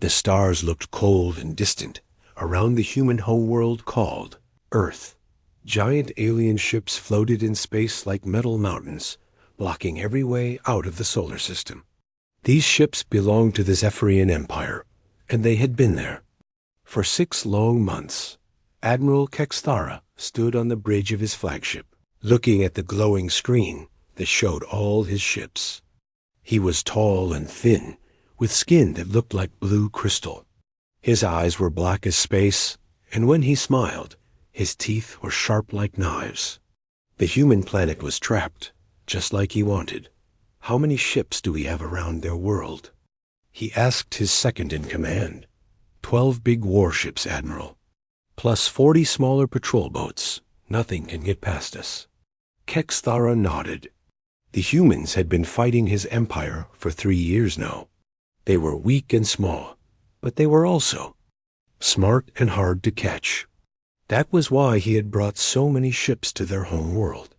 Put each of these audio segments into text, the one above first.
The stars looked cold and distant around the human homeworld called Earth. Giant alien ships floated in space like metal mountains, blocking every way out of the solar system. These ships belonged to the Zephyrian Empire, and they had been there. For 6 long months, Admiral Kexthara stood on the bridge of his flagship, looking at the glowing screen that showed all his ships. He was tall and thin, with skin that looked like blue crystal. His eyes were black as space, and when he smiled, his teeth were sharp like knives. The human planet was trapped, just like he wanted. How many ships do we have around their world? He asked his second in command. 12 big warships, Admiral, plus 40 smaller patrol boats. Nothing can get past us. Kexthara nodded. The humans had been fighting his empire for 3 years now. They were weak and small, but they were also smart and hard to catch. That was why he had brought so many ships to their home world.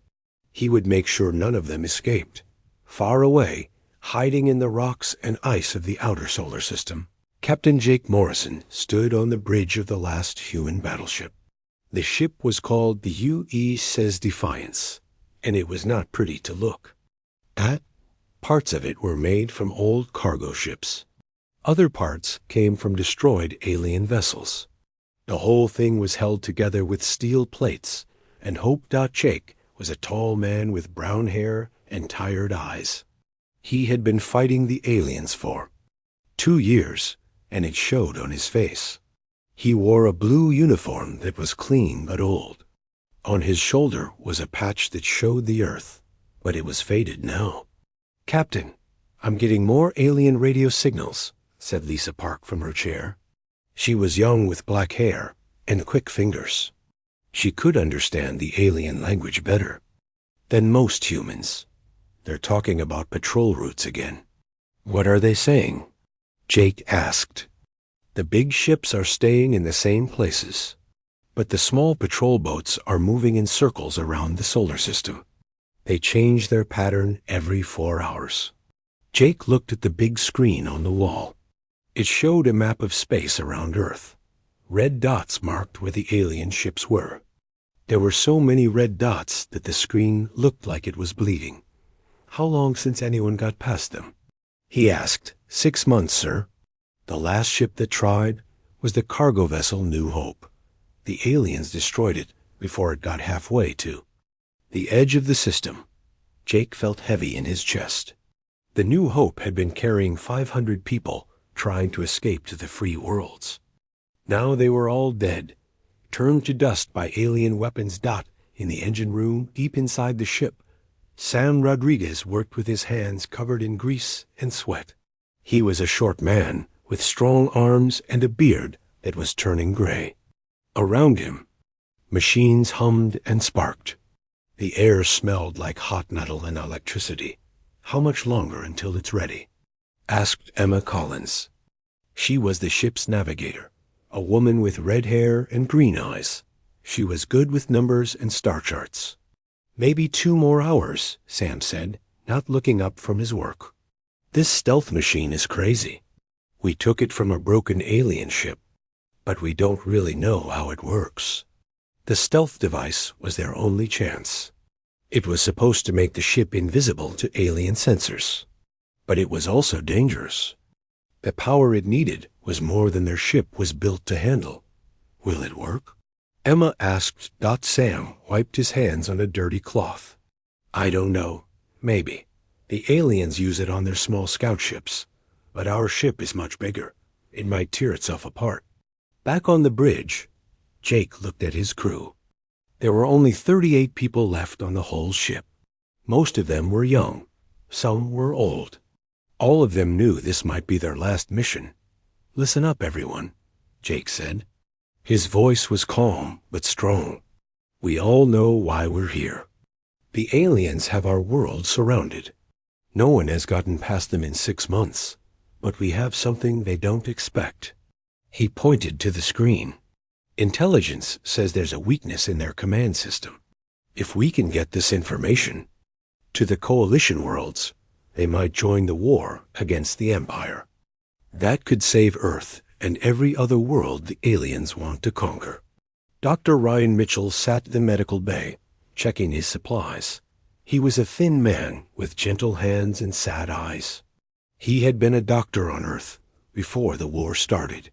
He would make sure none of them escaped. Far away, hiding in the rocks and ice of the outer solar system, Captain Jake Morrison stood on the bridge of the last human battleship. The ship was called the USS Defiance, and it was not pretty to look at. Parts of it were made from old cargo ships. Other parts came from destroyed alien vessels. The whole thing was held together with steel plates, and Hope Jake was a tall man with brown hair and tired eyes. He had been fighting the aliens for 2 years, and it showed on his face. He wore a blue uniform that was clean but old. On his shoulder was a patch that showed the Earth, but it was faded now. "Captain, I'm getting more alien radio signals," said Lisa Park from her chair. She was young with black hair and quick fingers. She could understand the alien language better than most humans. "They're talking about patrol routes again." "What are they saying?" Jake asked. "The big ships are staying in the same places, but the small patrol boats are moving in circles around the solar system. They change their pattern every 4 hours." Jake looked at the big screen on the wall. It showed a map of space around Earth. Red dots marked where the alien ships were. There were so many red dots that the screen looked like it was bleeding. "How long since anyone got past them?" he asked. 6 months, sir. The last ship that tried was the cargo vessel New Hope. The aliens destroyed it before it got halfway to the edge of the system." Jake felt heavy in his chest. The New Hope had been carrying 500 people trying to escape to the free worlds. Now they were all dead, turned to dust by alien weapons. In the engine room deep inside the ship, Sam Rodriguez worked with his hands covered in grease and sweat. He was a short man with strong arms and a beard that was turning gray. Around him, machines hummed and sparked. The air smelled like hot metal and electricity. "How much longer until it's ready?" asked Emma Collins. She was the ship's navigator, a woman with red hair and green eyes. She was good with numbers and star charts. "Maybe 2 more hours, Sam said, not looking up from his work. "This stealth machine is crazy. We took it from a broken alien ship, but we don't really know how it works." The stealth device was their only chance. It was supposed to make the ship invisible to alien sensors, but it was also dangerous. The power it needed was more than their ship was built to handle. "Will it work?" Emma asked. Sam wiped his hands on a dirty cloth. "I don't know. Maybe. The aliens use it on their small scout ships, but our ship is much bigger. It might tear itself apart." Back on the bridge, Jake looked at his crew. There were only 38 people left on the whole ship. Most of them were young. Some were old. All of them knew this might be their last mission. "Listen up, everyone," Jake said. His voice was calm but strong. "We all know why we're here. The aliens have our world surrounded. No one has gotten past them in 6 months, but we have something they don't expect." He pointed to the screen. "Intelligence says there's a weakness in their command system. If we can get this information to the coalition worlds, they might join the war against the Empire." That could save Earth and every other world the aliens want to conquer. Dr. Ryan Mitchell sat in the medical bay, checking his supplies. He was a thin man with gentle hands and sad eyes. He had been a doctor on Earth before the war started.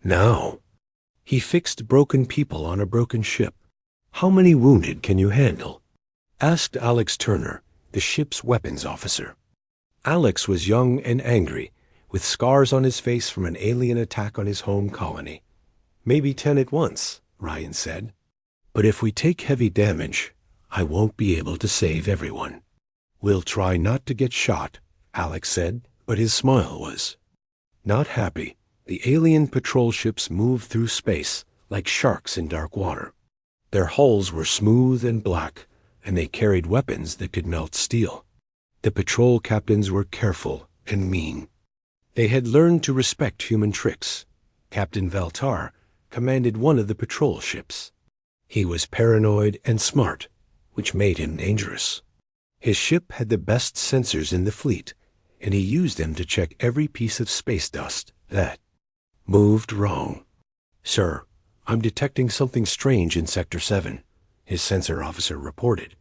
Now, he fixed broken people on a broken ship. "How many wounded can you handle?" asked Alex Turner, the ship's weapons officer. Alex was young and angry, with scars on his face from an alien attack on his home colony. "Maybe 10 at once," Ryan said. "But if we take heavy damage, I won't be able to save everyone." "We'll try not to get shot," Alex said, but his smile was not happy. The alien patrol ships moved through space like sharks in dark water. Their hulls were smooth and black, and they carried weapons that could melt steel. The patrol captains were careful and mean. They had learned to respect human tricks. Captain Veltar commanded one of the patrol ships. He was paranoid and smart, which made him dangerous. His ship had the best sensors in the fleet, and he used them to check every piece of space dust that moved wrong. "Sir, I'm detecting something strange in Sector 7, his sensor officer reported.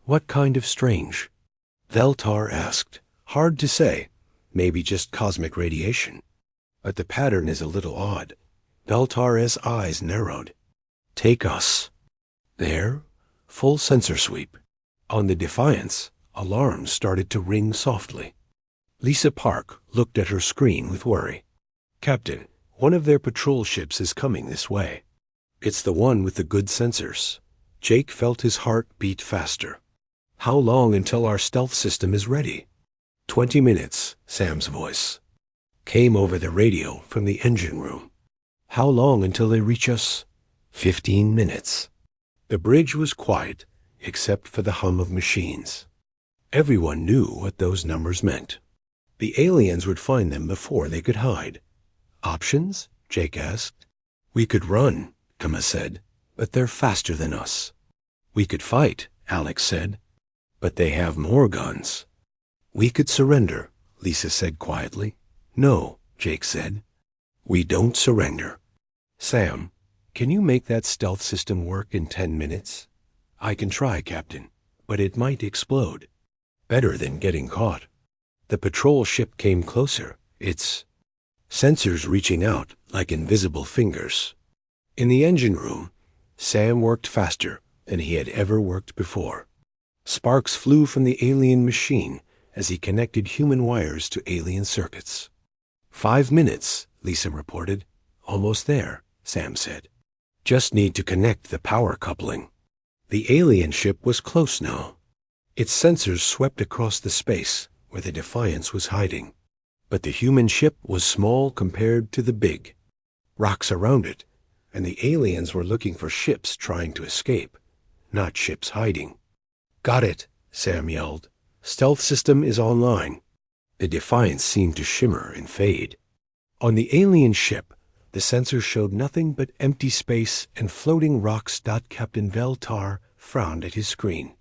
"What kind of strange?" Veltar asked. "Hard to say. Maybe just cosmic radiation. But the pattern is a little odd." Veltar's eyes narrowed. "Take us." There, full sensor sweep. On the Defiance, alarms started to ring softly. Lisa Park looked at her screen with worry. "Captain, one of their patrol ships is coming this way." "It's the one with the good sensors." Jake felt his heart beat faster. "How long until our stealth system is ready?" 20 minutes, Sam's voice came over the radio from the engine room. "How long until they reach us?" 15 minutes. The bridge was quiet, except for the hum of machines. Everyone knew what those numbers meant. The aliens would find them before they could hide. "Options?" Jake asked. "We could run," Kama said, "but they're faster than us." "We could fight," Alex said, "but they have more guns." "We could surrender," Lisa said quietly. "No," Jake said. "We don't surrender." "Sam, can you make that stealth system work in 10 minutes?" "I can try, Captain, but it might explode." "Better than getting caught." The patrol ship came closer, its sensors reaching out like invisible fingers. In the engine room, Sam worked faster than he had ever worked before. Sparks flew from the alien machine as he connected human wires to alien circuits. 5 minutes, Lisa reported. "Almost there," Sam said. "Just need to connect the power coupling." The alien ship was close now. Its sensors swept across the space where the Defiance was hiding. But the human ship was small compared to the big rocks around it, and the aliens were looking for ships trying to escape, not ships hiding. "Got it," Sam yelled. "Stealth system is online." The Defiance seemed to shimmer and fade. On the alien ship, the sensors showed nothing but empty space and floating rocks. Captain Veltar frowned at his screen.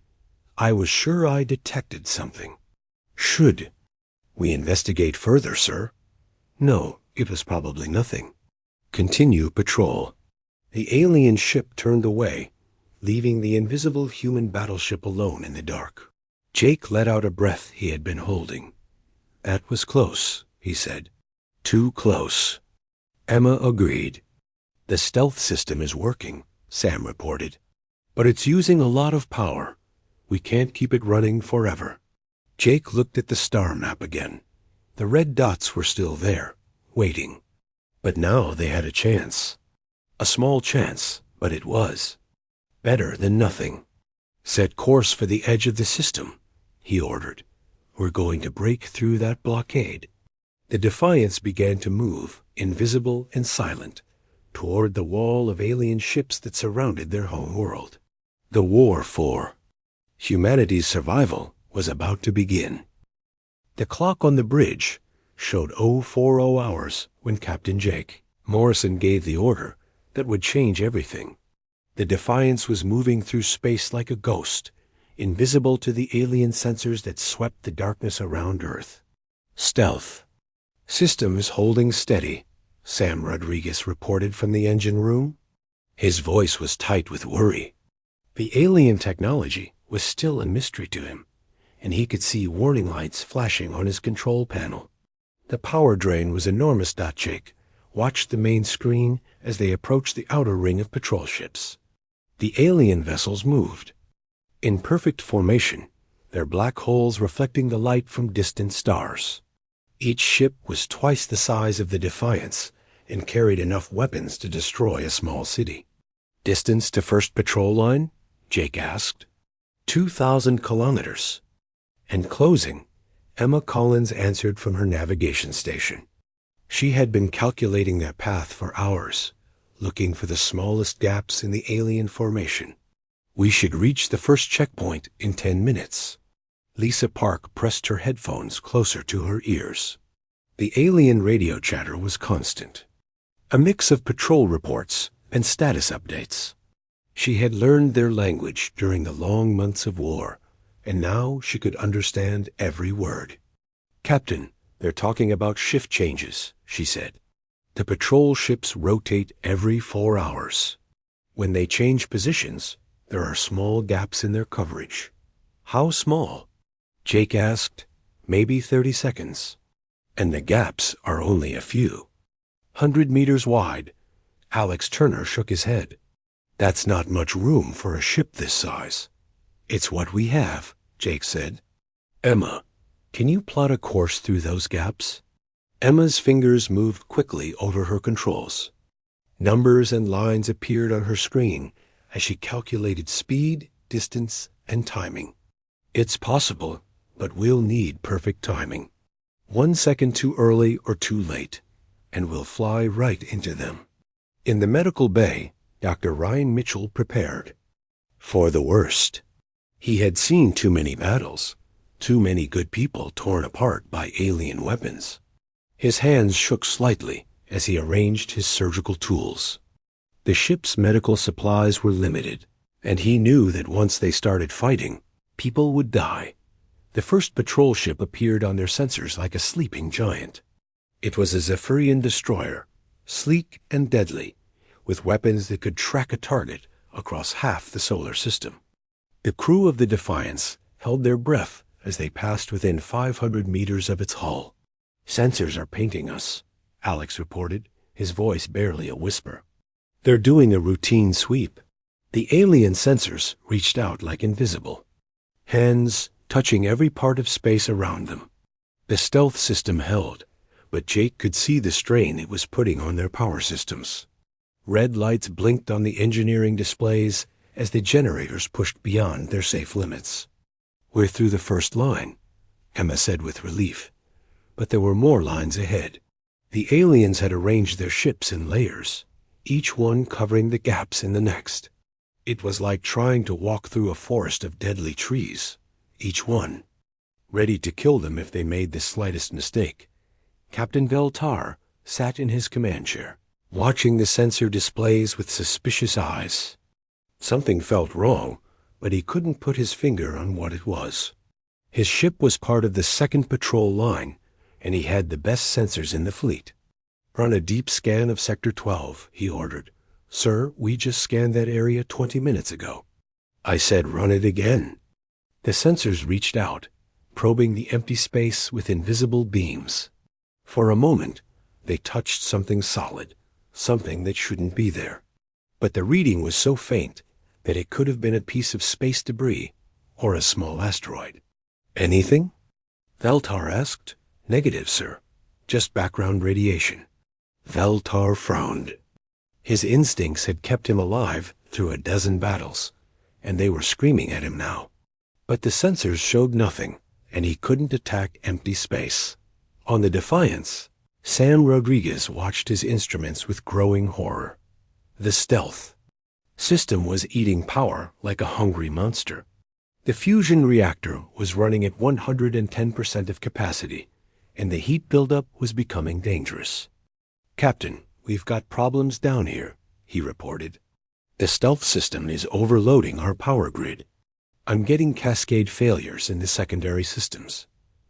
"I was sure I detected something." "Should we investigate further, sir?" "No, it was probably nothing. Continue patrol." The alien ship turned away, leaving the invisible human battleship alone in the dark. Jake let out a breath he had been holding. "That was close," he said. "Too close." Emma agreed. "The stealth system is working," Sam reported. "But it's using a lot of power. We can't keep it running forever." Jake looked at the star map again. The red dots were still there, waiting. But now they had a chance. A small chance, but it was better than nothing. "Set course for the edge of the system," he ordered. "We're going to break through that blockade." The Defiance began to move, invisible and silent, toward the wall of alien ships that surrounded their home world. The war for humanity's survival was about to begin. The clock on the bridge showed 040 hours when Captain Jake Morrison gave the order that would change everything. The Defiance was moving through space like a ghost, invisible to the alien sensors that swept the darkness around Earth. Stealth. Systems holding steady, Sam Rodriguez reported from the engine room. His voice was tight with worry. The alien technology was still a mystery to him, and he could see warning lights flashing on his control panel. The power drain was enormous. Jake watched the main screen as they approached the outer ring of patrol ships. The alien vessels moved in perfect formation, their black holes reflecting the light from distant stars. Each ship was twice the size of the Defiance and carried enough weapons to destroy a small city. Distance to first patrol line? Jake asked. 2,000 kilometers. And closing, Emma Collins answered from her navigation station. She had been calculating that path for hours, looking for the smallest gaps in the alien formation. We should reach the first checkpoint in 10 minutes. Lisa Park pressed her headphones closer to her ears. The alien radio chatter was constant, a mix of patrol reports and status updates. She had learned their language during the long months of war, and now she could understand every word. "Captain, they're talking about shift changes," she said. "The patrol ships rotate every 4 hours. When they change positions, there are small gaps in their coverage." "How small?" Jake asked. "Maybe 30 seconds. And the gaps are only a few. 100 meters wide." Alex Turner shook his head. "That's not much room for a ship this size." "It's what we have," Jake said. "Emma, can you plot a course through those gaps?" Emma's fingers moved quickly over her controls. Numbers and lines appeared on her screen as she calculated speed, distance, and timing. "It's possible, but we'll need perfect timing. 1 second too early or too late, and we'll fly right into them." In the medical bay, Dr. Ryan Mitchell prepared for the worst. He had seen too many battles, too many good people torn apart by alien weapons. His hands shook slightly as he arranged his surgical tools. The ship's medical supplies were limited, and he knew that once they started fighting, people would die. The first patrol ship appeared on their sensors like a sleeping giant. It was a Zephyrian destroyer, sleek and deadly, with weapons that could track a target across half the solar system. The crew of the Defiance held their breath as they passed within 500 meters of its hull. "Sensors are painting us," Alex reported, his voice barely a whisper. "They're doing a routine sweep." The alien sensors reached out like invisible, hands touching every part of space around them. The stealth system held, but Jake could see the strain it was putting on their power systems. Red lights blinked on the engineering displays as the generators pushed beyond their safe limits. "We're through the first line," Emma said with relief. But there were more lines ahead. The aliens had arranged their ships in layers, each one covering the gaps in the next. It was like trying to walk through a forest of deadly trees, each one ready to kill them if they made the slightest mistake. Captain Veltar sat in his command chair, watching the sensor displays with suspicious eyes. Something felt wrong, but he couldn't put his finger on what it was. His ship was part of the second patrol line, and he had the best sensors in the fleet. "Run a deep scan of Sector 12, he ordered. "Sir, we just scanned that area 20 minutes ago." "I said run it again." The sensors reached out, probing the empty space with invisible beams. For a moment, they touched something solid, something that shouldn't be there. But the reading was so faint that it could have been a piece of space debris or a small asteroid. "Anything?" Veltar asked. "Negative, sir. Just background radiation." Veltar frowned. His instincts had kept him alive through a dozen battles, and they were screaming at him now. But the sensors showed nothing, and he couldn't attack empty space. On the Defiance, Sam Rodriguez watched his instruments with growing horror. The stealth system was eating power like a hungry monster. The fusion reactor was running at 110% of capacity, and the heat buildup was becoming dangerous. "Captain, we've got problems down here," he reported. "The stealth system is overloading our power grid. I'm getting cascade failures in the secondary systems."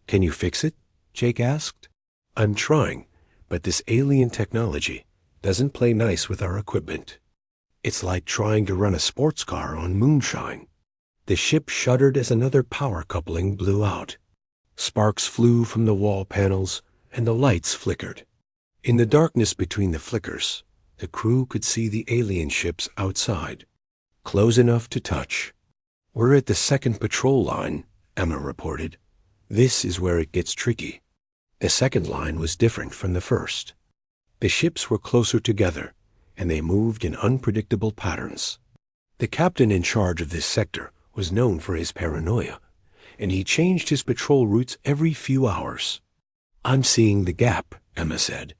"Can you fix it?" Jake asked. I'm trying, but this alien technology doesn't play nice with our equipment. It's like trying to run a sports car on moonshine. The ship shuddered as another power coupling blew out. Sparks flew from the wall panels, and the lights flickered. In the darkness between the flickers, the crew could see the alien ships outside, close enough to touch. "We're at the second patrol line," Emma reported. "This is where it gets tricky." The second line was different from the first. The ships were closer together, and they moved in unpredictable patterns. The captain in charge of this sector was known for his paranoia, and he changed his patrol routes every few hours. "I'm seeing the gap," Emma said.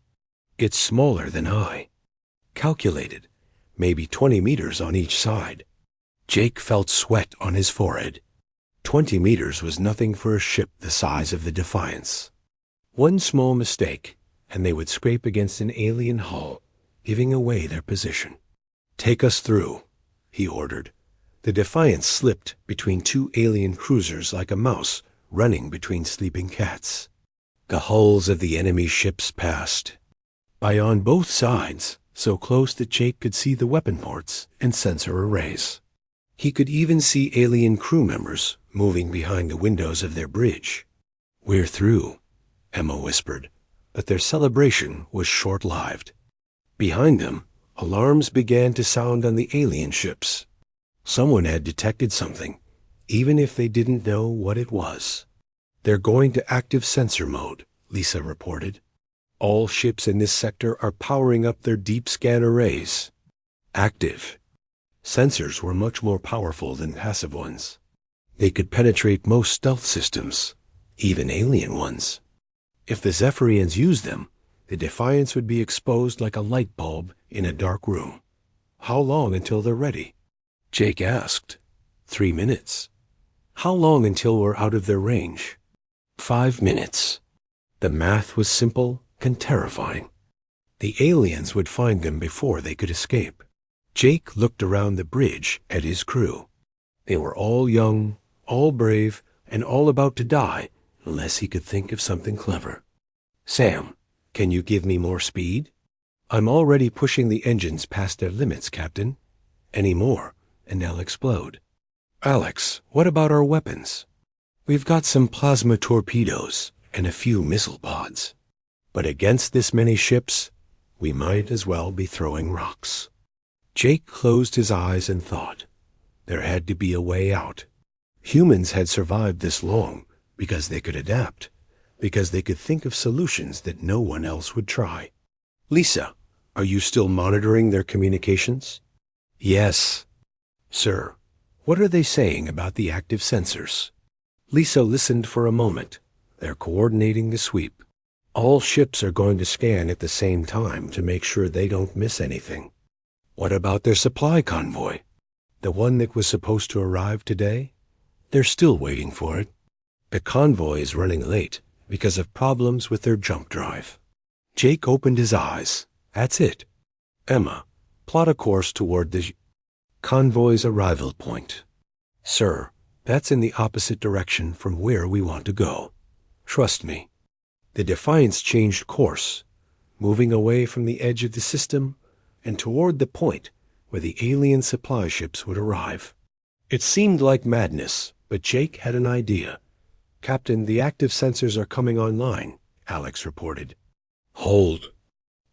"It's smaller than I. Calculated, maybe 20 meters on each side." Jake felt sweat on his forehead. 20 meters was nothing for a ship the size of the Defiance. One small mistake, and they would scrape against an alien hull, giving away their position. "Take us through," he ordered. The Defiance slipped between two alien cruisers like a mouse running between sleeping cats. The hulls of the enemy ships passed by on both sides, so close that Jake could see the weapon ports and sensor arrays. He could even see alien crew members moving behind the windows of their bridge. "We're through," Emma whispered, but their celebration was short-lived. Behind them, alarms began to sound on the alien ships. Someone had detected something, even if they didn't know what it was. "They're going to active sensor mode," Lisa reported. "All ships in this sector are powering up their deep scan arrays." Active. Sensors were much more powerful than passive ones. They could penetrate most stealth systems, even alien ones. If the Zephyrians used them, the Defiance would be exposed like a light bulb in a dark room. "How long until they're ready?" Jake asked. 3 minutes. "How long until we're out of their range?" 5 minutes. The math was simple and terrifying. The aliens would find them before they could escape. Jake looked around the bridge at his crew. They were all young, all brave, and all about to die unless he could think of something clever. "Sam, can you give me more speed?" "I'm already pushing the engines past their limits, Captain. Any more, and they'll explode." "Alex, what about our weapons?" "We've got some plasma torpedoes and a few missile pods. But against this many ships, we might as well be throwing rocks." Jake closed his eyes and thought. There had to be a way out. Humans had survived this long because they could adapt, because they could think of solutions that no one else would try. "Lisa, are you still monitoring their communications?" "Yes." "Sir, what are they saying about the active sensors?" Lisa listened for a moment. "They're coordinating the sweep. All ships are going to scan at the same time to make sure they don't miss anything." "What about their supply convoy? The one that was supposed to arrive today?" "They're still waiting for it. The convoy is running late because of problems with their jump drive." Jake opened his eyes. "That's it. Emma, plot a course toward the convoy's arrival point." "Sir, that's in the opposite direction from where we want to go. Trust me." The Defiance changed course, moving away from the edge of the system and toward the point where the alien supply ships would arrive. It seemed like madness, but Jake had an idea. "Captain, the active sensors are coming online," Alex reported. "Hold."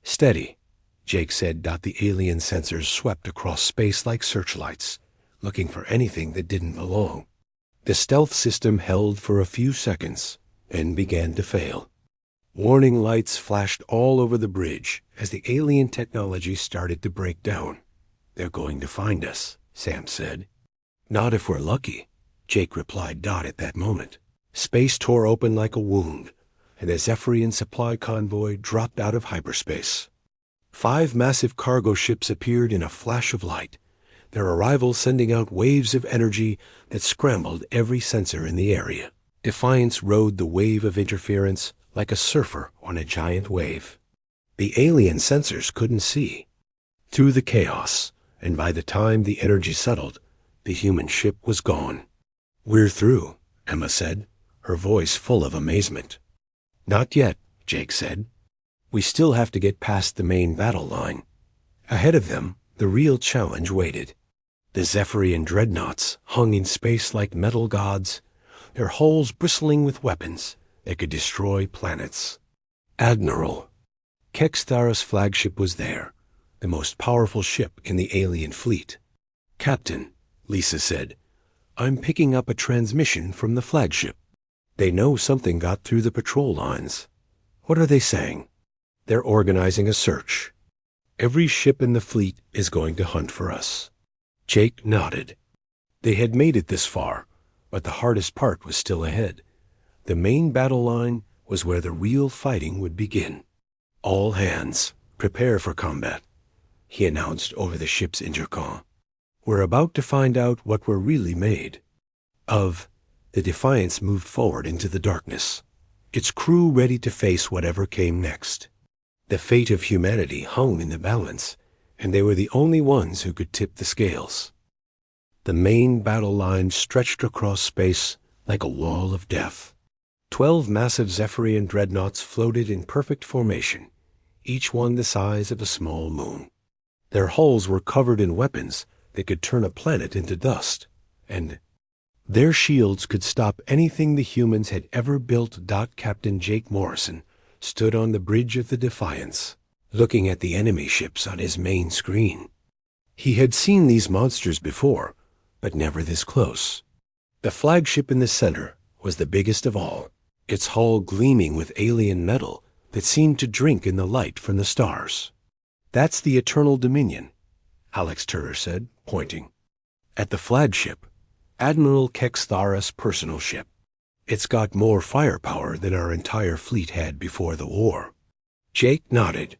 "Steady," Jake said. The alien sensors swept across space like searchlights, looking for anything that didn't belong. The stealth system held for a few seconds and began to fail. Warning lights flashed all over the bridge as the alien technology started to break down. "They're going to find us," Sam said. "Not if we're lucky," Jake replied. At that moment, space tore open like a wound, and the Zephyrian supply convoy dropped out of hyperspace. 5 massive cargo ships appeared in a flash of light, their arrival sending out waves of energy that scrambled every sensor in the area. Defiance rode the wave of interference like a surfer on a giant wave. The alien sensors couldn't see through the chaos, and by the time the energy settled, the human ship was gone. "We're through," Emma said, her voice full of amazement. "Not yet," Jake said. "We still have to get past the main battle line." Ahead of them, the real challenge waited. The Zephyrian dreadnoughts hung in space like metal gods, their hulls bristling with weapons that could destroy planets. Admiral Kexthar's flagship was there, the most powerful ship in the alien fleet. "Captain," Lisa said, "I'm picking up a transmission from the flagship. They know something got through the patrol lines." "What are they saying?" "They're organizing a search. Every ship in the fleet is going to hunt for us." Jake nodded. They had made it this far, but the hardest part was still ahead. The main battle line was where the real fighting would begin. "All hands, prepare for combat," he announced over the ship's intercom. "We're about to find out what we're really made of." The Defiance moved forward into the darkness, its crew ready to face whatever came next. The fate of humanity hung in the balance, and they were the only ones who could tip the scales. The main battle line stretched across space like a wall of death. 12 massive Zephyrian dreadnoughts floated in perfect formation, each one the size of a small moon. Their hulls were covered in weapons that could turn a planet into dust, and their shields could stop anything the humans had ever built. Captain Jake Morrison stood on the bridge of the Defiance, looking at the enemy ships on his main screen. He had seen these monsters before, but never this close. The flagship in the center was the biggest of all, its hull gleaming with alien metal that seemed to drink in the light from the stars. "That's the Eternal Dominion," Alex Turner said, pointing. "At the flagship, Admiral Kexthar's personal ship. It's got more firepower than our entire fleet had before the war." Jake nodded.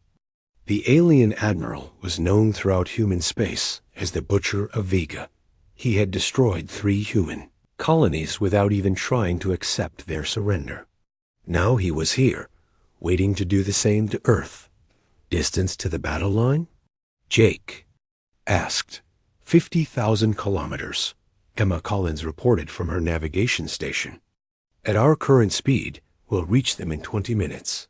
The alien admiral was known throughout human space as the Butcher of Vega. He had destroyed 3 human colonies without even trying to accept their surrender. Now he was here, waiting to do the same to Earth. Distance to the battle line? Jake asked. 50,000 kilometers, Emma Collins reported from her navigation station. "At our current speed, we'll reach them in 20 minutes.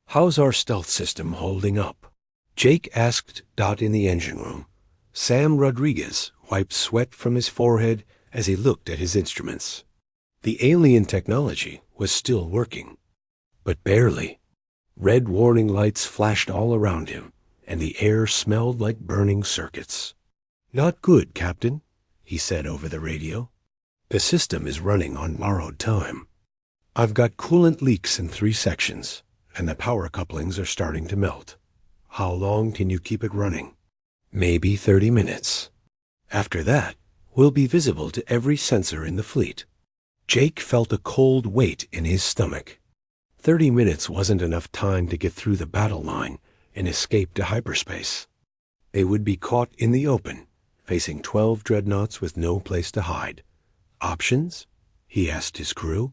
How's our stealth system holding up?" Jake asked. In the engine room, Sam Rodriguez wiped sweat from his forehead as he looked at his instruments. The alien technology was still working, but barely. Red warning lights flashed all around him, and the air smelled like burning circuits. "Not good, Captain," he said over the radio. "The system is running on borrowed time. I've got coolant leaks in 3 sections, and the power couplings are starting to melt. How long can you keep it running?" "Maybe 30 minutes. After that, we'll be visible to every sensor in the fleet." Jake felt a cold weight in his stomach. 30 minutes wasn't enough time to get through the battle line and escape to hyperspace. They would be caught in the open, facing 12 dreadnoughts with no place to hide. "Options?" he asked his crew.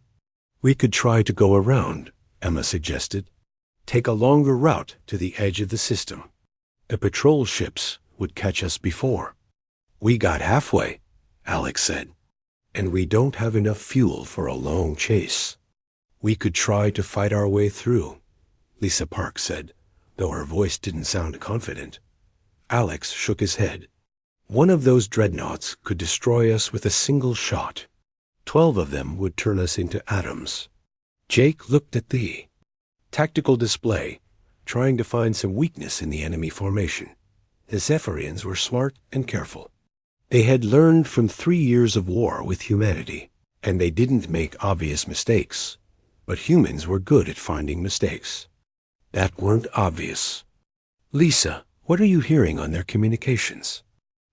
"We could try to go around," Emma suggested. "Take a longer route to the edge of the system. The patrol ships would catch us before." "We got halfway," Alex said, "and we don't have enough fuel for a long chase." "We could try to fight our way through," Lisa Park said, though her voice didn't sound confident. Alex shook his head. "One of those dreadnoughts could destroy us with a single shot. 12 of them would turn us into atoms." Jake looked at the tactical display, trying to find some weakness in the enemy formation. The Zephyrians were smart and careful. They had learned from 3 years of war with humanity, and they didn't make obvious mistakes. But humans were good at finding mistakes that weren't obvious. "Lisa, what are you hearing on their communications?"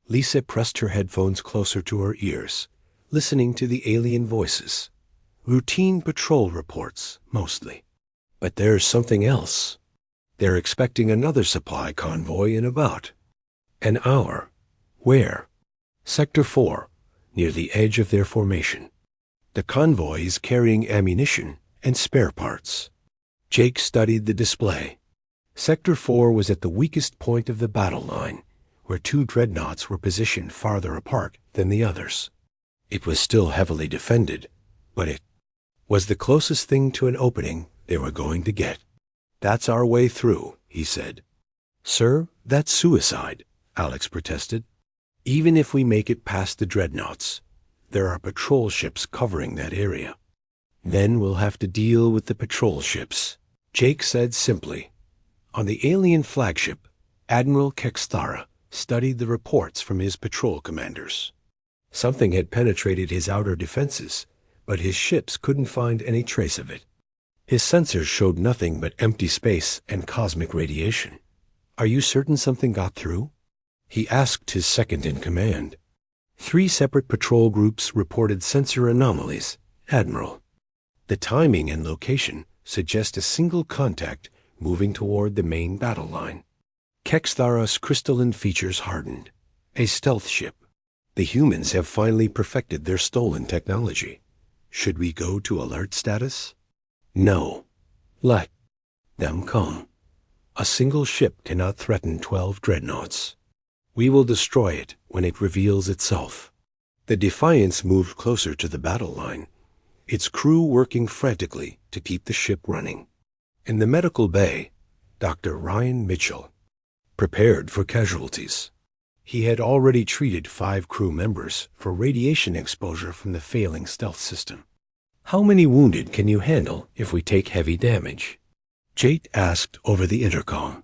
Lisa pressed her headphones closer to her ears, listening to the alien voices. "Routine patrol reports, mostly. But there's something else. They're expecting another supply convoy in about an hour." "Where?" "Sector 4, near the edge of their formation. The convoy is carrying ammunition and spare parts." Jake studied the display. Sector 4 was at the weakest point of the battle line, where 2 dreadnoughts were positioned farther apart than the others. It was still heavily defended, but it was the closest thing to an opening they were going to get. "That's our way through," he said. "Sir, that's suicide," Alex protested. "Even if we make it past the dreadnoughts, there are patrol ships covering that area." "Then we'll have to deal with the patrol ships," Jake said simply. On the alien flagship, Admiral Kexthara studied the reports from his patrol commanders. Something had penetrated his outer defenses, but his ships couldn't find any trace of it. His sensors showed nothing but empty space and cosmic radiation. "Are you certain something got through?" he asked his second-in-command. 3 separate patrol groups reported sensor anomalies, Admiral. The timing and location suggest a single contact moving toward the main battle line. Kexthara's crystalline features hardened. A stealth ship. The humans have finally perfected their stolen technology. Should we go to alert status? No. Let them come. A single ship cannot threaten 12 dreadnoughts. We will destroy it when it reveals itself. The Defiance moved closer to the battle line, its crew working frantically to keep the ship running. In the medical bay, Dr. Ryan Mitchell prepared for casualties. He had already treated 5 crew members for radiation exposure from the failing stealth system. "How many wounded can you handle if we take heavy damage?" Jake asked over the intercom.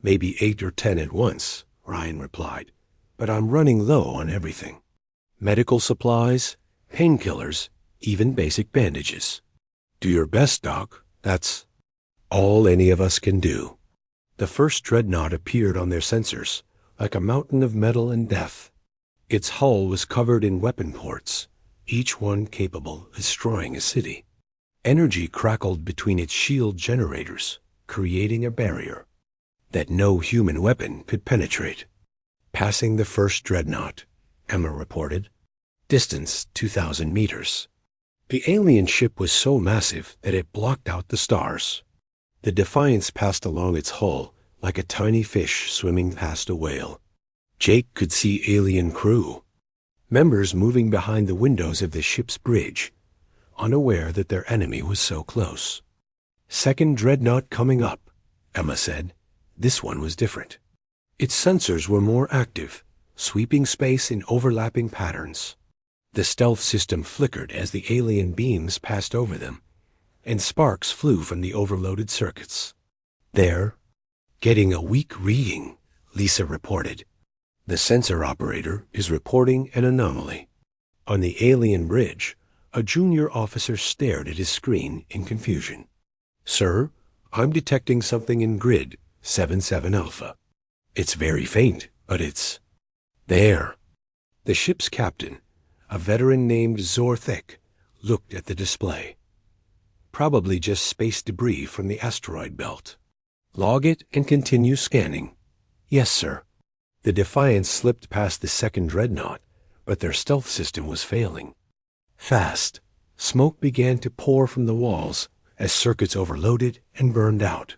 "Maybe 8 or 10 at once," Ryan replied, "but I'm running low on everything. Medical supplies, painkillers, even basic bandages." "Do your best, Doc. That's all any of us can do." The first dreadnought appeared on their sensors, like a mountain of metal and death. Its hull was covered in weapon ports, each one capable of destroying a city. Energy crackled between its shield generators, creating a barrier that no human weapon could penetrate. "Passing the first dreadnought," Emma reported. "Distance 2,000 meters. The alien ship was so massive that it blocked out the stars. The Defiance passed along its hull like a tiny fish swimming past a whale. Jake could see alien crew, members moving behind the windows of the ship's bridge, unaware that their enemy was so close. "Second dreadnought coming up," Emma said. This one was different. Its sensors were more active, sweeping space in overlapping patterns. The stealth system flickered as the alien beams passed over them, and sparks flew from the overloaded circuits. "There, getting a weak reading," Lisa reported. "The sensor operator is reporting an anomaly." On the alien bridge, a junior officer stared at his screen in confusion. "Sir, I'm detecting something in grid 77 Alpha. It's very faint, but it's there." The ship's captain, a veteran named Zorthek, looked at the display. "Probably just space debris from the asteroid belt. Log it and continue scanning." "Yes, sir." The Defiance slipped past the second dreadnought, but their stealth system was failing. Fast, smoke began to pour from the walls as circuits overloaded and burned out.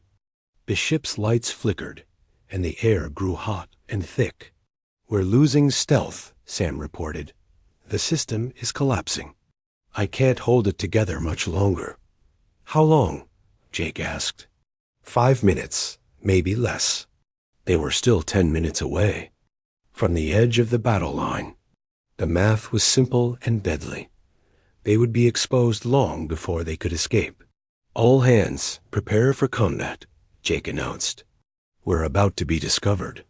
The ship's lights flickered, and the air grew hot and thick. "We're losing stealth," Sam reported. "The system is collapsing. I can't hold it together much longer." "How long?" Jake asked. 5 minutes, maybe less." They were still 10 minutes away, from the edge of the battle line. The math was simple and deadly. They would be exposed long before they could escape. "All hands, prepare for combat," Jake announced. "We're about to be discovered."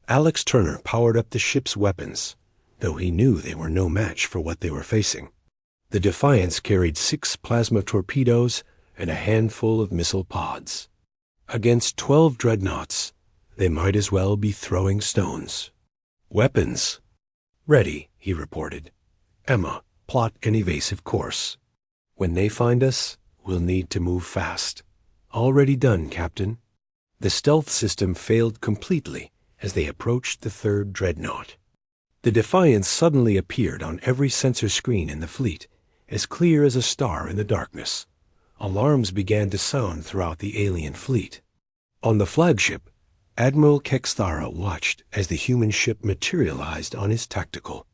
Alex Turner powered up the ship's weapons, though he knew they were no match for what they were facing. The Defiance carried 6 plasma torpedoes and a handful of missile pods. Against 12 dreadnoughts, they might as well be throwing stones. "Weapons ready," he reported. "Emma, plot an evasive course. When they find us, we'll need to move fast." "Already done, Captain." The stealth system failed completely as they approached the third dreadnought. The Defiance suddenly appeared on every sensor screen in the fleet, as clear as a star in the darkness. Alarms began to sound throughout the alien fleet. On the flagship, Admiral Kexthara watched as the human ship materialized on his tactical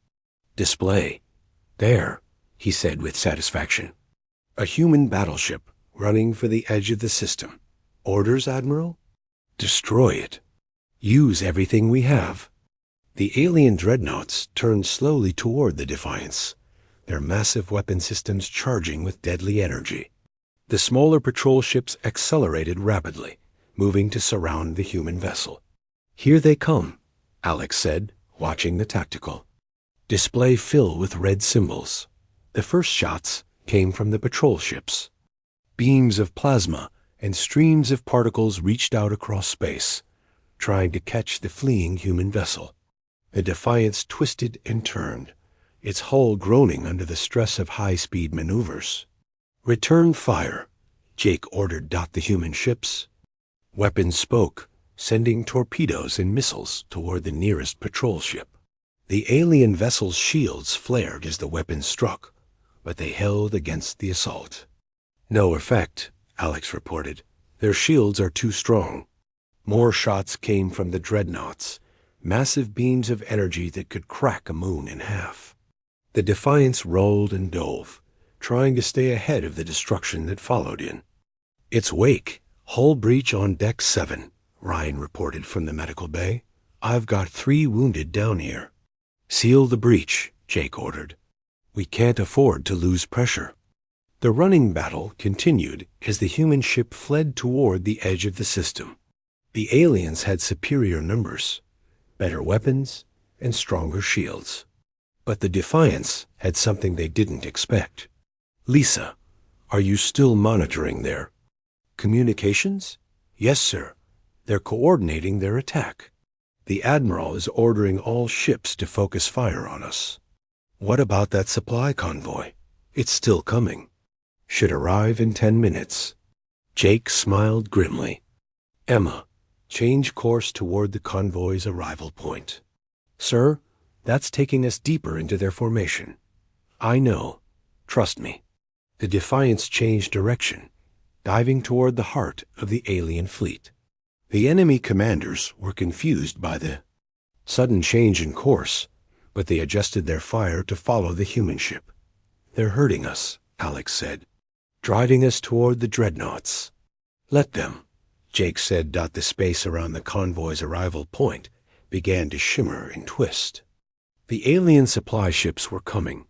display. "There," he said with satisfaction. A human battleship running for the edge of the system, Orders, Admiral? Destroy it. Use everything we have. The alien dreadnoughts turned slowly toward the Defiance, their massive weapon systems charging with deadly energy. The smaller patrol ships accelerated rapidly, moving to surround the human vessel. Here they come, Alex said, watching the tactical display fill with red symbols. The first shots came from the patrol ships. Beams of plasma and streams of particles reached out across space, trying to catch the fleeing human vessel. The Defiance twisted and turned, its hull groaning under the stress of high-speed maneuvers. Return fire, Jake ordered the human ships. Weapons spoke, sending torpedoes and missiles toward the nearest patrol ship. The alien vessel's shields flared as the weapons struck, but they held against the assault. No effect, Alex reported. Their shields are too strong. More shots came from the dreadnoughts, massive beams of energy that could crack a moon in half. The Defiance rolled and dove, trying to stay ahead of the destruction that followed in its wake. Hull breach on Deck 7, Ryan reported from the medical bay. I've got 3 wounded down here. Seal the breach, Jake ordered. We can't afford to lose pressure. The running battle continued as the human ship fled toward the edge of the system. The aliens had superior numbers, better weapons, and stronger shields. But the Defiance had something they didn't expect. Lisa, are you still monitoring there? Communications? Yes, sir. They're coordinating their attack. The Admiral is ordering all ships to focus fire on us. What about that supply convoy? It's still coming. Should arrive in 10 minutes. Jake smiled grimly. Emma, change course toward the convoy's arrival point. Sir, that's taking us deeper into their formation. I know. Trust me. The Defiance changed direction, diving toward the heart of the alien fleet. The enemy commanders were confused by the sudden change in course, but they adjusted their fire to follow the human ship. They're hurting us, Alex said, driving us toward the dreadnoughts. Let them, Jake said. The space around the convoy's arrival point began to shimmer and twist. The alien supply ships were coming,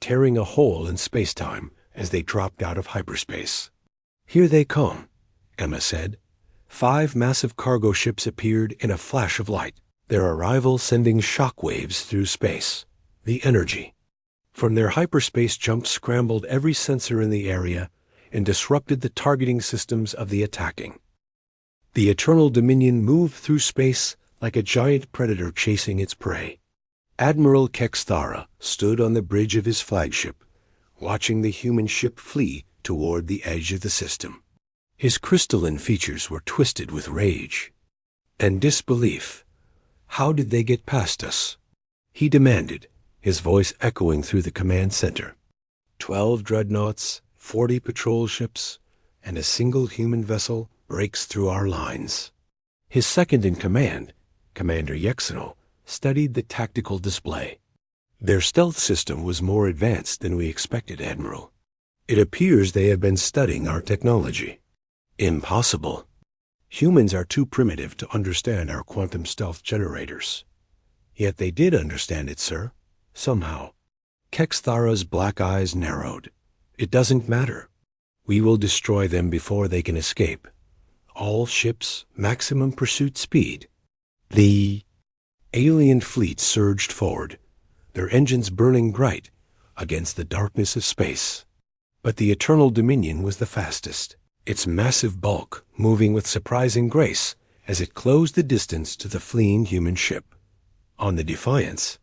tearing a hole in space-time as they dropped out of hyperspace. Here they come, Emma said. 5 massive cargo ships appeared in a flash of light, their arrival sending shock waves through space. The energy from their hyperspace jump scrambled every sensor in the area and disrupted the targeting systems of the attacking. The Eternal Dominion moved through space like a giant predator chasing its prey. Admiral Kexthara stood on the bridge of his flagship, watching the human ship flee toward the edge of the system. His crystalline features were twisted with rage and disbelief. How did they get past us? He demanded, his voice echoing through the command center. 12 dreadnoughts, 40 patrol ships, and a single human vessel breaks through our lines. His second-in-command, Commander Yexino, studied the tactical display. Their stealth system was more advanced than we expected, Admiral. It appears they have been studying our technology. Impossible. Humans are too primitive to understand our quantum stealth generators. Yet they did understand it, sir. Somehow. Kexthara's black eyes narrowed. It doesn't matter. We will destroy them before they can escape. All ships, maximum pursuit speed. The alien fleet surged forward, their engines burning bright against the darkness of space. But the Eternal Dominion was the fastest, its massive bulk moving with surprising grace as it closed the distance to the fleeing human ship. On the Defiance,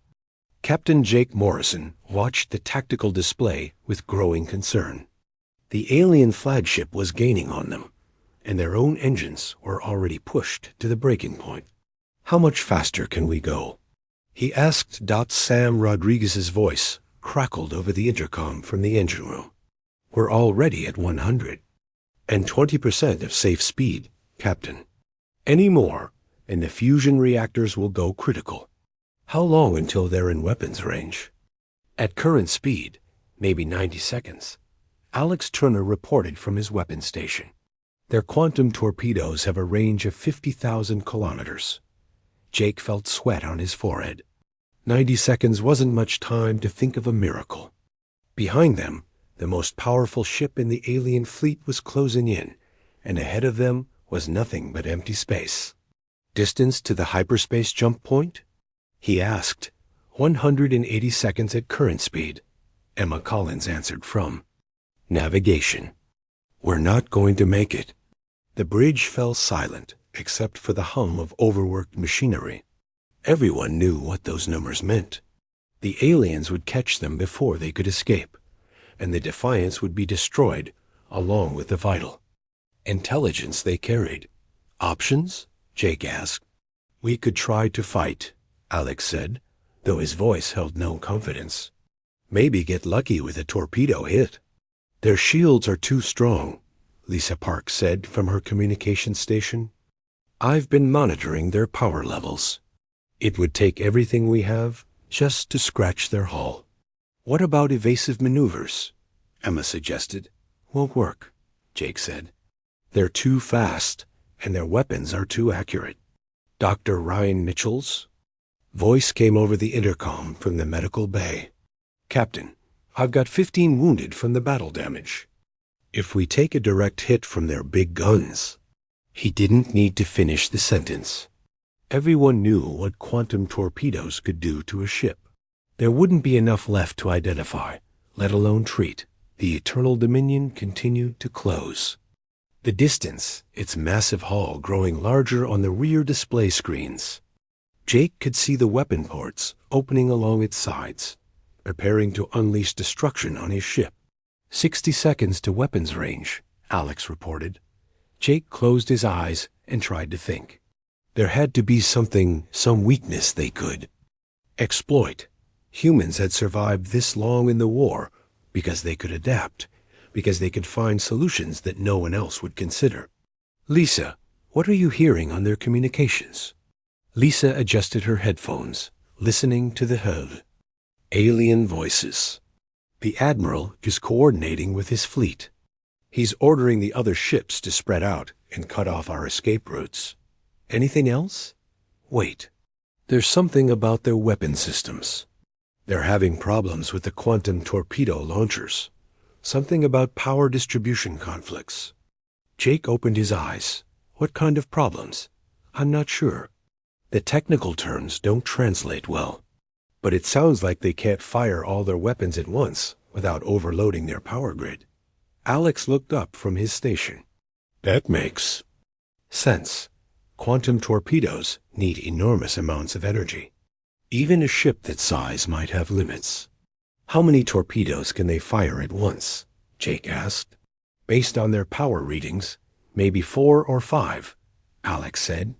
Captain Jake Morrison watched the tactical display with growing concern. The alien flagship was gaining on them, and their own engines were already pushed to the breaking point. How much faster can we go? He asked. Sam Rodriguez's voice crackled over the intercom from the engine room. We're already at 100. And 20% of safe speed, Captain. Any more, and the fusion reactors will go critical. How long until they're in weapons range? At current speed, maybe 90 seconds. Alex Turner reported from his weapons station. Their quantum torpedoes have a range of 50,000 kilometers. Jake felt sweat on his forehead. 90 seconds wasn't much time to think of a miracle. Behind them, the most powerful ship in the alien fleet was closing in, and ahead of them was nothing but empty space. Distance to the hyperspace jump point? He asked. 180 seconds at current speed. Emma Collins answered from navigation. We're not going to make it. The bridge fell silent, except for the hum of overworked machinery. Everyone knew what those numbers meant. The aliens would catch them before they could escape, and the Defiance would be destroyed, along with the vital intelligence they carried. Options? Jake asked. We could try to fight, Alex said, though his voice held no confidence. Maybe get lucky with a torpedo hit. Their shields are too strong, Lisa Park said from her communication station. I've been monitoring their power levels. It would take everything we have just to scratch their hull. What about evasive maneuvers? Emma suggested. Won't work, Jake said. They're too fast, and their weapons are too accurate. Dr. Ryan Mitchell's voice came over the intercom from the medical bay. Captain, I've got 15 wounded from the battle damage. If we take a direct hit from their big guns. He didn't need to finish the sentence. Everyone knew what quantum torpedoes could do to a ship. There wouldn't be enough left to identify, let alone treat. The Eternal Dominion continued to close. The distance, its massive hull growing larger on the rear display screens. Jake could see the weapon ports opening along its sides, preparing to unleash destruction on his ship. 60 seconds to weapons range, Alex reported. Jake closed his eyes and tried to think. There had to be some weakness they could exploit. Humans had survived this long in the war because they could adapt, because they could find solutions that no one else would consider. Lisa, what are you hearing on their communications? Lisa adjusted her headphones, listening to the herd. Alien voices. The Admiral is coordinating with his fleet. He's ordering the other ships to spread out and cut off our escape routes. Anything else? Wait. There's something about their weapon systems. They're having problems with the quantum torpedo launchers. Something about power distribution conflicts. Jake opened his eyes. What kind of problems? I'm not sure. The technical terms don't translate well. But it sounds like they can't fire all their weapons at once without overloading their power grid. Alex looked up from his station. That makes sense. Quantum torpedoes need enormous amounts of energy. Even a ship that size might have limits. How many torpedoes can they fire at once? Jake asked. Based on their power readings, maybe 4 or 5, Alex said.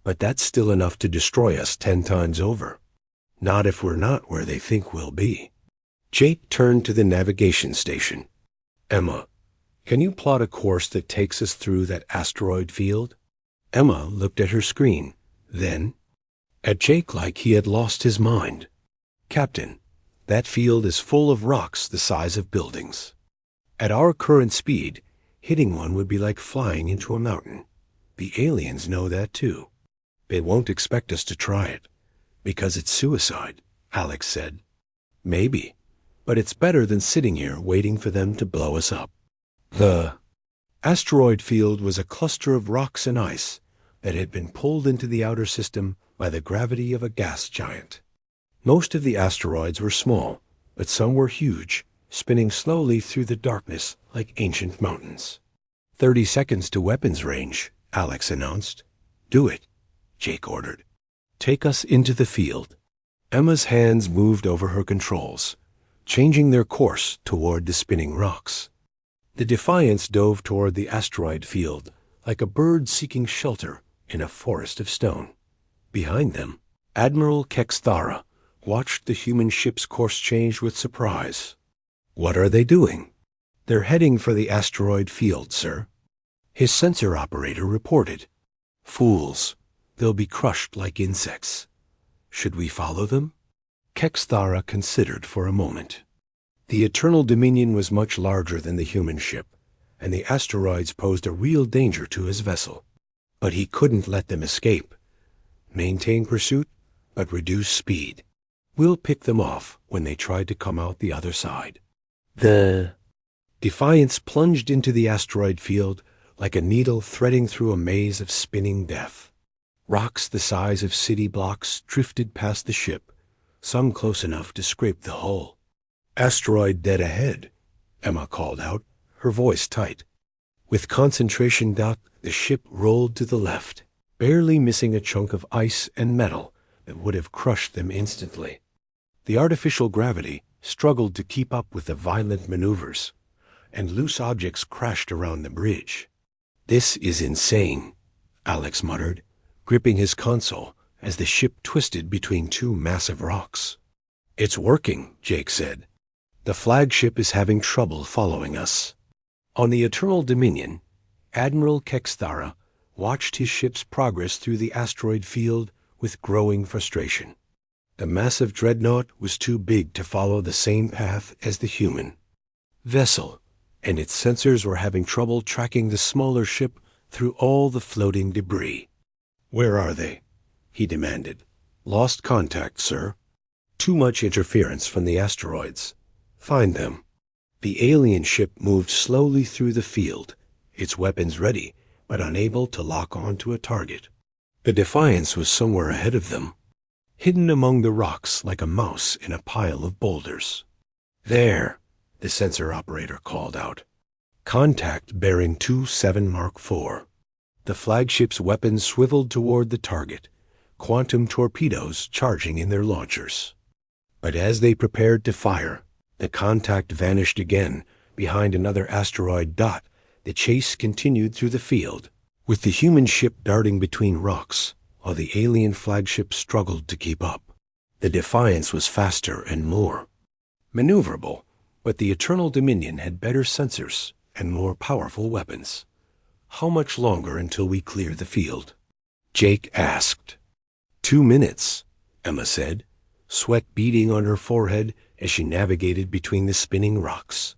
But that's still enough to destroy us 10 times over. Not if we're not where they think we'll be. Jake turned to the navigation station. Emma, can you plot a course that takes us through that asteroid field? Emma looked at her screen, then at Jake like he had lost his mind. Captain, that field is full of rocks the size of buildings. At our current speed, hitting one would be like flying into a mountain. The aliens know that too. They won't expect us to try it, because it's suicide, Alex said. Maybe, but it's better than sitting here waiting for them to blow us up. The asteroid field was a cluster of rocks and ice that had been pulled into the outer system by the gravity of a gas giant. Most of the asteroids were small, but some were huge, spinning slowly through the darkness like ancient mountains. 30 seconds to weapons range, Alex announced. Do it, Jake ordered. Take us into the field. Emma's hands moved over her controls, changing their course toward the spinning rocks. The Defiance dove toward the asteroid field like a bird seeking shelter in a forest of stone. Behind them, Admiral Kexthara watched the human ship's course change with surprise. What are they doing? They're heading for the asteroid field, sir. His sensor operator reported. Fools. They'll be crushed like insects. Should we follow them? Kexthara considered for a moment. The Eternal Dominion was much larger than the human ship, and the asteroids posed a real danger to his vessel. But he couldn't let them escape. Maintain pursuit, but reduce speed. We'll pick them off when they try to come out the other side. The Defiance plunged into the asteroid field like a needle threading through a maze of spinning death. Rocks the size of city blocks drifted past the ship, some close enough to scrape the hull. "Asteroid dead ahead," Emma called out, her voice tight. With concentration dock, the ship rolled to the left, barely missing a chunk of ice and metal that would have crushed them instantly. The artificial gravity struggled to keep up with the violent maneuvers, and loose objects crashed around the bridge. "This is insane," Alex muttered, gripping his console as the ship twisted between two massive rocks. "It's working," Jake said. "The flagship is having trouble following us." On the Eternal Dominion, Admiral Kexthara watched his ship's progress through the asteroid field with growing frustration. The massive dreadnought was too big to follow the same path as the human vessel, and its sensors were having trouble tracking the smaller ship through all the floating debris. "Where are they?" he demanded. "Lost contact, sir. Too much interference from the asteroids. Find them." The alien ship moved slowly through the field, its weapons ready, but unable to lock onto a target. The Defiance was somewhere ahead of them, hidden among the rocks like a mouse in a pile of boulders. "There," the sensor operator called out. "Contact bearing 27 Mark IV. The flagship's weapons swiveled toward the target, quantum torpedoes charging in their launchers. But as they prepared to fire, the contact vanished again behind another asteroid dot. The chase continued through the field, with the human ship darting between rocks, while the alien flagship struggled to keep up. The Defiance was faster and more maneuverable, but the Eternal Dominion had better sensors and more powerful weapons. "How much longer until we clear the field?" Jake asked. 2 minutes, Emma said, sweat beading on her forehead as she navigated between the spinning rocks.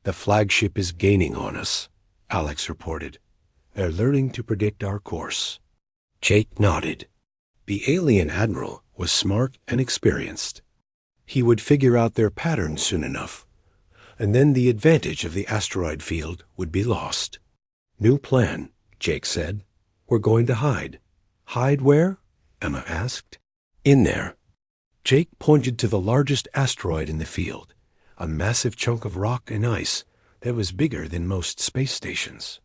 "The flagship is gaining on us," Alex reported. "They're learning to predict our course." Jake nodded. The alien admiral was smart and experienced. He would figure out their patterns soon enough, and then the advantage of the asteroid field would be lost. "New plan," Jake said. "We're going to hide." "Hide where?" Emma asked. "In there." Jake pointed to the largest asteroid in the field, a massive chunk of rock and ice that was bigger than most space stations.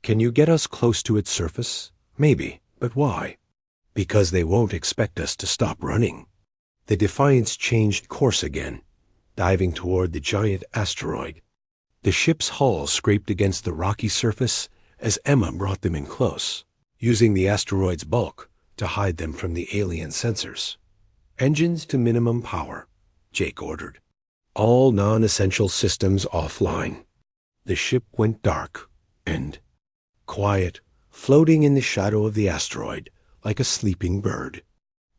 "Can you get us close to its surface?" "Maybe, but why?" "Because they won't expect us to stop running." The Defiance changed course again, diving toward the giant asteroid. The ship's hull scraped against the rocky surface as Emma brought them in close, using the asteroid's bulk to hide them from the alien sensors. "Engines to minimum power," Jake ordered. "All non-essential systems offline." The ship went dark and quiet, floating in the shadow of the asteroid like a sleeping bird.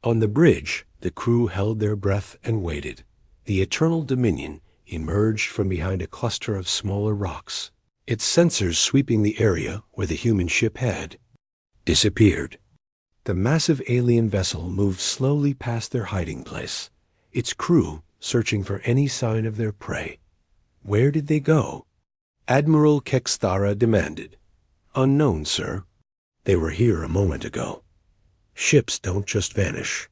On the bridge, the crew held their breath and waited. The Eternal Dominion emerged from behind a cluster of smaller rocks, its sensors sweeping the area where the human ship had disappeared. The massive alien vessel moved slowly past their hiding place, its crew searching for any sign of their prey. "Where did they go?" Admiral Kexthara demanded. "Unknown, sir. They were here a moment ago." "Ships don't just vanish.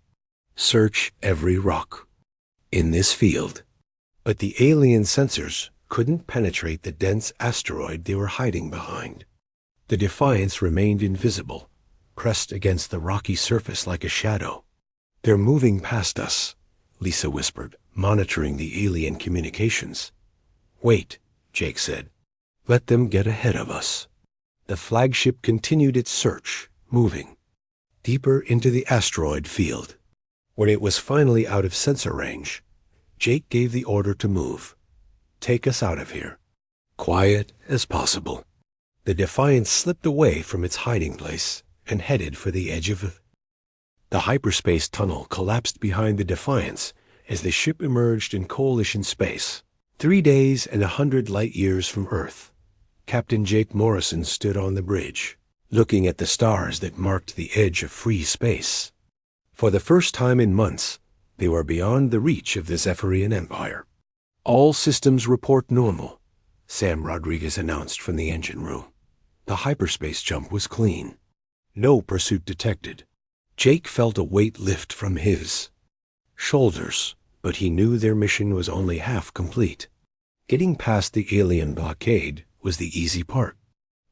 Search every rock in this field." But the alien sensors couldn't penetrate the dense asteroid they were hiding behind. The Defiance remained invisible, pressed against the rocky surface like a shadow. "They're moving past us," Lisa whispered, monitoring the alien communications. "Wait," Jake said. "Let them get ahead of us." The flagship continued its search, moving deeper into the asteroid field. When it was finally out of sensor range, Jake gave the order to move. "Take us out of here. Quiet as possible." The Defiance slipped away from its hiding place and headed for the edge of the hyperspace tunnel. Collapsed behind the Defiance as the ship emerged in coalition space, 3 days and 100 light years from Earth. Captain Jake Morrison stood on the bridge, looking at the stars that marked the edge of free space. For the first time in months, they were beyond the reach of the Zephyrian Empire. "All systems report normal," Sam Rodriguez announced from the engine room. The hyperspace jump was clean. No pursuit detected. Jake felt a weight lift from his shoulders, but he knew their mission was only half complete. Getting past the alien blockade was the easy part.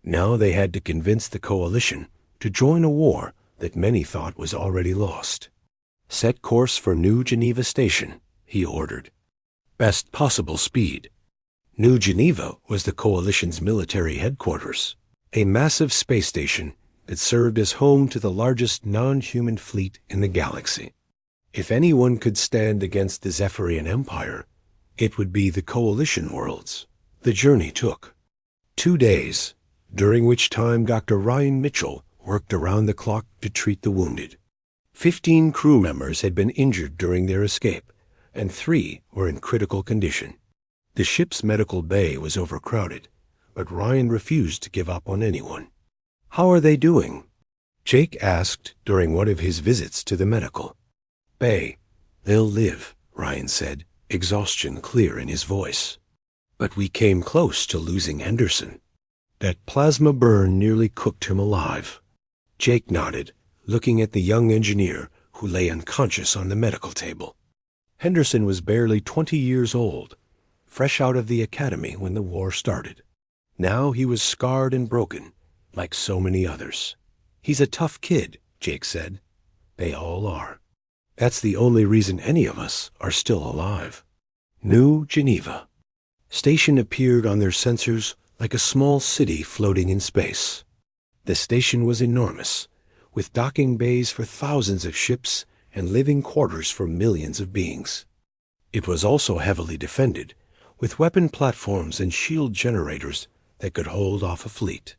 Now they had to convince the Coalition to join a war that many thought was already lost. "Set course for New Geneva Station," he ordered. "Best possible speed." New Geneva was the Coalition's military headquarters, a massive space station that served as home to the largest non-human fleet in the galaxy. If anyone could stand against the Zephyrian Empire, it would be the Coalition worlds. The journey took 2 days, during which time Dr. Ryan Mitchell worked around the clock to treat the wounded. 15 crew members had been injured during their escape, and 3 were in critical condition. The ship's medical bay was overcrowded, but Ryan refused to give up on anyone. "How are they doing?" Jake asked during one of his visits to the medical bay. "They'll live," Ryan said, exhaustion clear in his voice. "But we came close to losing Henderson. That plasma burn nearly cooked him alive." Jake nodded, looking at the young engineer who lay unconscious on the medical table. Henderson was barely 20 years old, fresh out of the academy when the war started. Now he was scarred and broken, like so many others. "He's a tough kid," Jake said. "They all are. That's the only reason any of us are still alive." New Geneva. Station appeared on their sensors like a small city floating in space. The station was enormous, with docking bays for thousands of ships and living quarters for millions of beings. It was also heavily defended, with weapon platforms and shield generators that could hold off a fleet.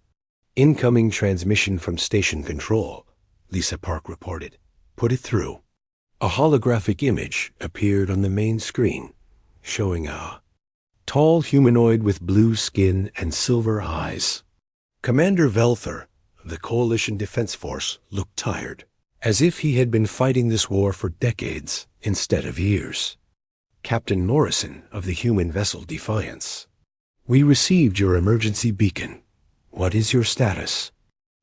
"Incoming transmission from station control," Lisa Park reported. "Put it through." A holographic image appeared on the main screen, showing a tall humanoid with blue skin and silver eyes. Commander Velther of the Coalition Defense Force looked tired, as if he had been fighting this war for decades instead of years. Captain Morrison of the human vessel Defiance. "We received your emergency beacon. What is your status?"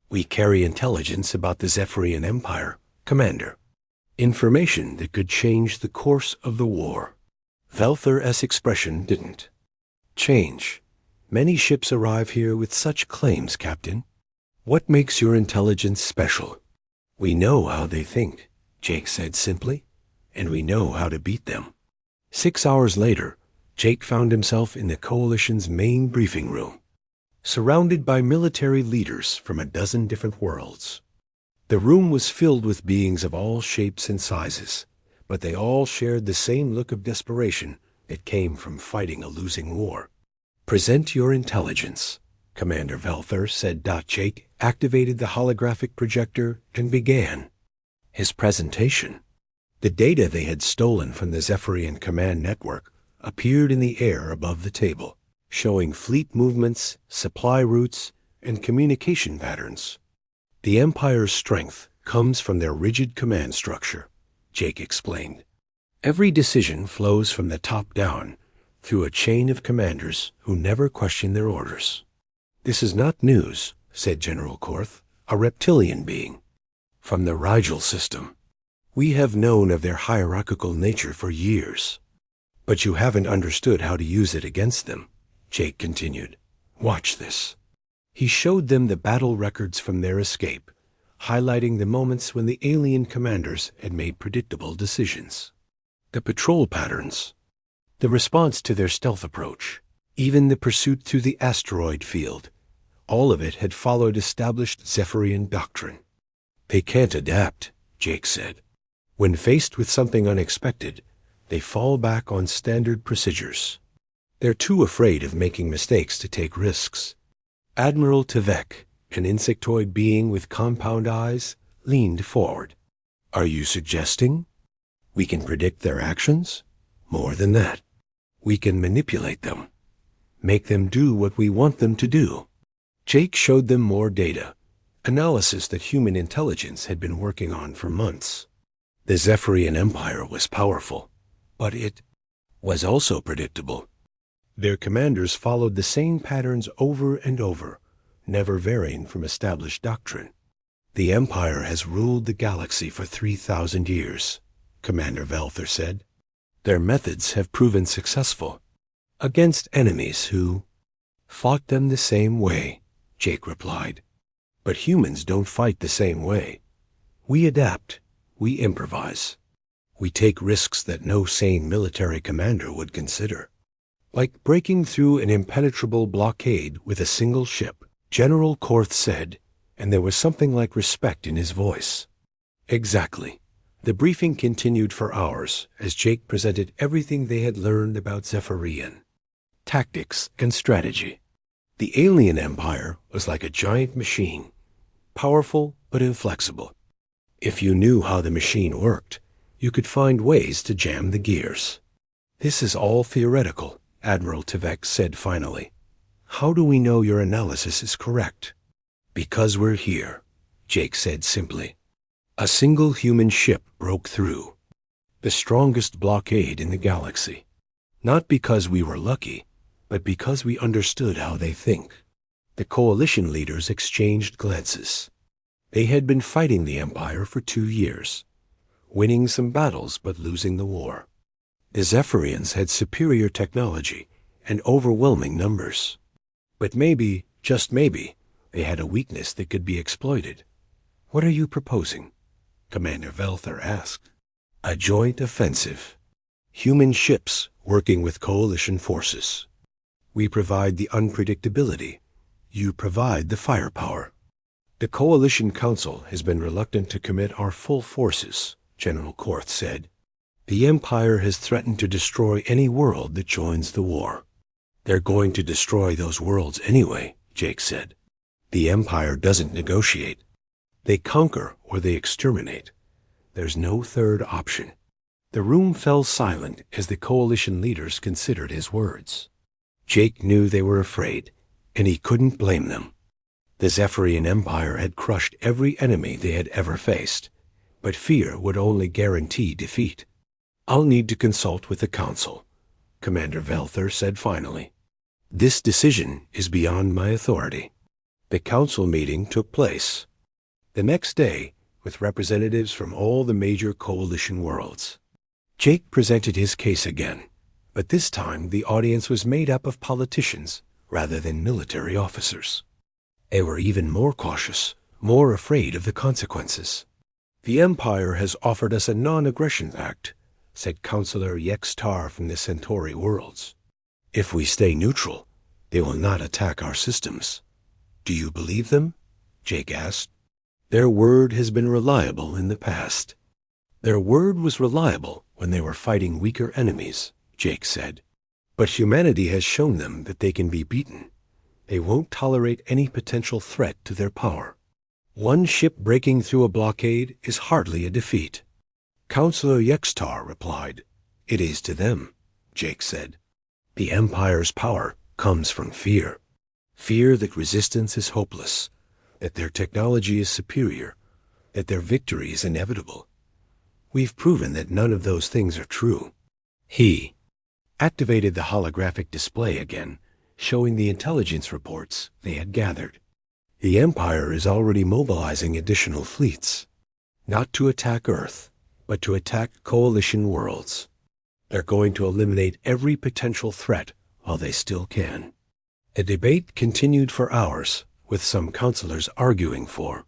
"We carry intelligence about the Zephyrian Empire, Commander. Information that could change the course of the war." Velther's expression didn't change. "Many ships arrive here with such claims, Captain. What makes your intelligence special?" "We know how they think," Jake said simply, "and we know how to beat them." 6 hours later, Jake found himself in the Coalition's main briefing room, surrounded by military leaders from a dozen different worlds. The room was filled with beings of all shapes and sizes, but they all shared the same look of desperation that came from fighting a losing war. "Present your intelligence," Commander Velther said. Jake activated the holographic projector and began his presentation. The data they had stolen from the Zephyrian command network appeared in the air above the table, showing fleet movements, supply routes, and communication patterns. "The Empire's strength comes from their rigid command structure," Jake explained. "Every decision flows from the top down, through a chain of commanders who never question their orders." "This is not news," said General Korth, a reptilian being from the Rigel system. "We have known of their hierarchical nature for years. But you haven't understood how to use it against them," Jake continued. "Watch this." He showed them the battle records from their escape, highlighting the moments when the alien commanders had made predictable decisions. The patrol patterns, the response to their stealth approach, even the pursuit through the asteroid field, all of it had followed established Zephyrian doctrine. "They can't adapt," Jake said. "When faced with something unexpected, they fall back on standard procedures. They're too afraid of making mistakes to take risks." Admiral Tvek, an insectoid being with compound eyes, leaned forward. "Are you suggesting we can predict their actions? More than that, we can manipulate them." Make them do what we want them to do. Jake showed them more data, analysis that human intelligence had been working on for months. The Zephyrian Empire was powerful, but it was also predictable. Their commanders followed the same patterns over and over, never varying from established doctrine. The Empire has ruled the galaxy for 3,000 years, Commander Velther said. Their methods have proven successful against enemies who fought them the same way, Jake replied. But humans don't fight the same way. We adapt, we improvise. We take risks that no sane military commander would consider. Like breaking through an impenetrable blockade with a single ship, General Korth said, and there was something like respect in his voice. Exactly. The briefing continued for hours as Jake presented everything they had learned about Zephyrian tactics and strategy. The alien empire was like a giant machine, powerful but inflexible. If you knew how the machine worked, you could find ways to jam the gears. This is all theoretical, Admiral Tvek said finally. How do we know your analysis is correct? Because we're here, Jake said simply. A single human ship broke through. The strongest blockade in the galaxy. Not because we were lucky, but because we understood how they think. The coalition leaders exchanged glances. They had been fighting the Empire for 2 years, winning some battles but losing the war. The Zephyrians had superior technology and overwhelming numbers. But maybe, just maybe, they had a weakness that could be exploited. What are you proposing? Commander Velther asked. A joint offensive. Human ships working with coalition forces. We provide the unpredictability. You provide the firepower. The Coalition Council has been reluctant to commit our full forces, General Korth said. The Empire has threatened to destroy any world that joins the war. They're going to destroy those worlds anyway, Jake said. The Empire doesn't negotiate. They conquer or they exterminate. There's no third option. The room fell silent as the coalition leaders considered his words. Jake knew they were afraid, and he couldn't blame them. The Zephyrian Empire had crushed every enemy they had ever faced, but fear would only guarantee defeat. I'll need to consult with the Council, Commander Velther said finally. This decision is beyond my authority. The Council meeting took place the next day with representatives from all the major coalition worlds. Jake presented his case again, but this time the audience was made up of politicians rather than military officers. They were even more cautious, more afraid of the consequences. The Empire has offered us a non-aggression pact, said Councillor Yextar from the Centauri worlds. If we stay neutral, they will not attack our systems. Do you believe them? Jake asked. Their word has been reliable in the past. Their word was reliable when they were fighting weaker enemies, Jake said. But humanity has shown them that they can be beaten. They won't tolerate any potential threat to their power. One ship breaking through a blockade is hardly a defeat. Councillor Yextar replied. It is to them, Jake said. The Empire's power comes from fear. Fear that resistance is hopeless, that their technology is superior, that their victory is inevitable. We've proven that none of those things are true. He activated the holographic display again, showing the intelligence reports they had gathered. The Empire is already mobilizing additional fleets, not to attack Earth, but to attack coalition worlds. They're going to eliminate every potential threat while they still can. A debate continued for hours, with some councillors arguing for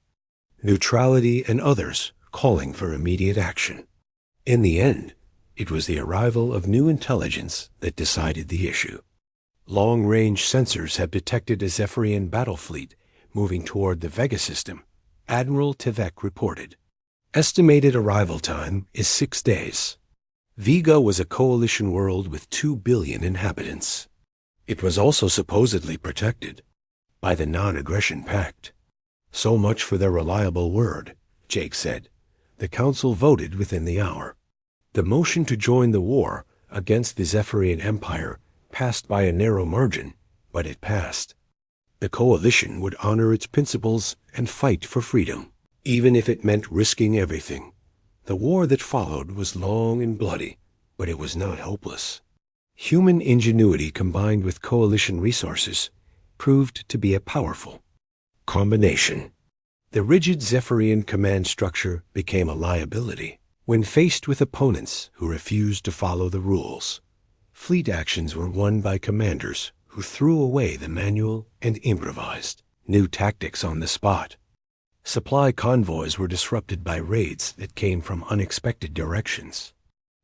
neutrality and others calling for immediate action. In the end, it was the arrival of new intelligence that decided the issue. Long-range sensors have detected a Zephyrian battle fleet moving toward the Vega system, Admiral Tvek reported. Estimated arrival time is 6 days. Vega was a coalition world with 2 billion inhabitants. It was also supposedly protected by the non-aggression pact. So much for their reliable word, Jake said. The council voted within the hour. The motion to join the war against the Zephyrian Empire passed by a narrow margin but it passed. The coalition would honor its principles and fight for freedom, even if it meant risking everything. The war that followed was long and bloody, but it was not hopeless. Human ingenuity combined with coalition resources proved to be a powerful combination. The rigid Zephyrian command structure became a liability when faced with opponents who refused to follow the rules. Fleet actions were won by commanders who threw away the manual and improvised new tactics on the spot. Supply convoys were disrupted by raids that came from unexpected directions.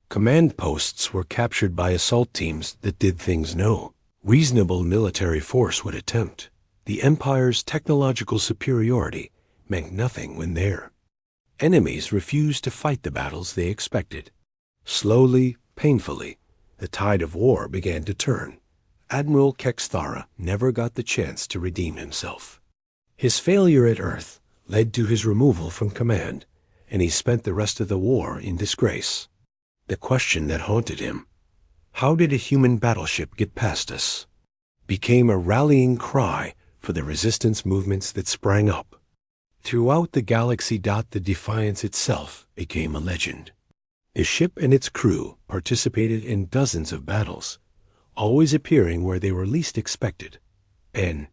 Command posts were captured by assault teams that did things no reasonable military force would attempt. The Empire's technological superiority meant nothing when there. Enemies refused to fight the battles they expected. Slowly, painfully, the tide of war began to turn. Admiral Kexthara never got the chance to redeem himself. His failure at Earth led to his removal from command, and he spent the rest of the war in disgrace. The question that haunted him, how did a human battleship get past us, became a rallying cry for the resistance movements that sprang up. Throughout the galaxy, the Defiance itself became a legend. The ship and its crew participated in dozens of battles, always appearing where they were least expected, and